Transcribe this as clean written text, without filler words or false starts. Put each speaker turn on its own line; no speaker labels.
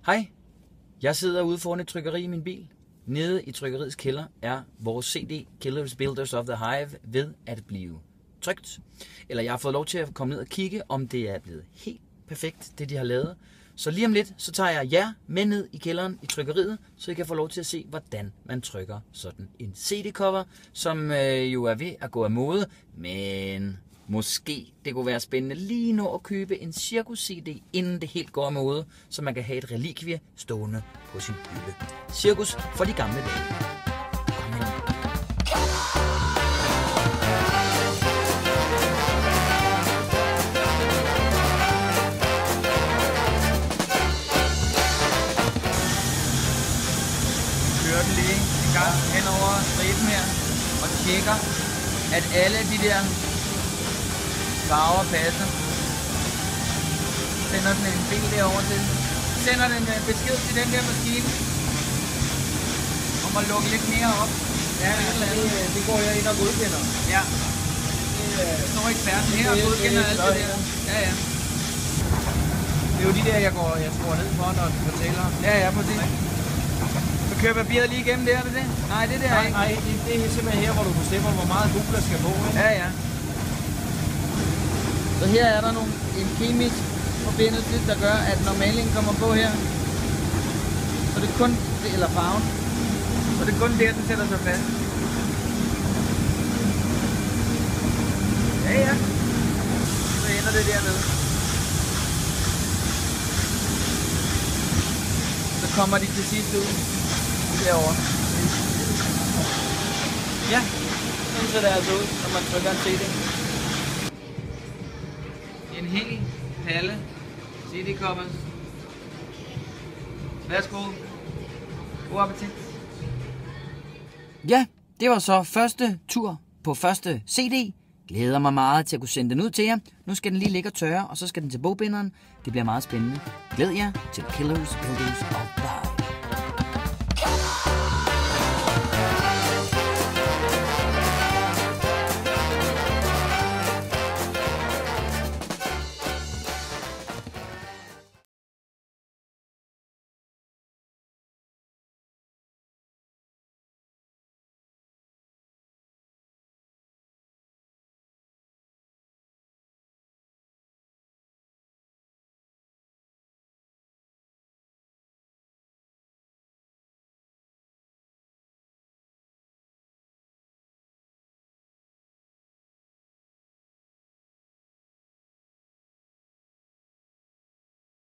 Hej, jeg sidder ude foran et trykkeri i min bil. Nede i trykkeriets kælder er vores CD Killers Builders of the Hive ved at blive trykt. Eller jeg har fået lov til at komme ned og kigge, om det er blevet helt perfekt, det de har lavet. Så lige om lidt, så tager jeg jer med ned i kælderen i trykkeriet, så I kan få lov til at se, hvordan man trykker sådan en CD-cover, som jo er ved at gå af mode, men måske det kunne være spændende lige nu at købe en Cirkus-CD, inden det helt går af mode, så man kan have et relikvie stående på sin hylde. Cirkus for de gamle dage. Kører den lige en gang hen over striben her og tjekker, at alle de der farver passer. Sender den en bil derover til. Sender den besked til den der maskine om at lukke lidt mere op. Ja,
det går jeg ind og godkender.
Ja. Det står eksperten her og godkender alt det der. Ja, ja.
Det er jo de der, jeg skruer ned for, når du fortæller.
Ja, ja, præcis. Så kører papiret lige igennem der, er det det? Nej, det der ikke.
Nej, det er simpelthen her, hvor du bestemmer, hvor meget gul der skal på. Ikke?
Ja, ja. Så her er der en kemisk forbindelse, der gør, at når malingen kommer på her, så er det kun, eller farven, så er det kun der, den sætter sig fast. Ja, ja. Så ender det dernede. Så kommer de til sidst ud derovre.
Ja, sådan ser det altså ud, når man trykker en CD.
En hel palle CD-covers. Værsgo. God appetit. Ja, det var så første tur på første CD. Glæder mig meget til at kunne sende den ud til jer. Nu skal den lige ligge og tørre, og så skal den til bogbinderen. Det bliver meget spændende. Glæd jer til Killers Builders of the Hive.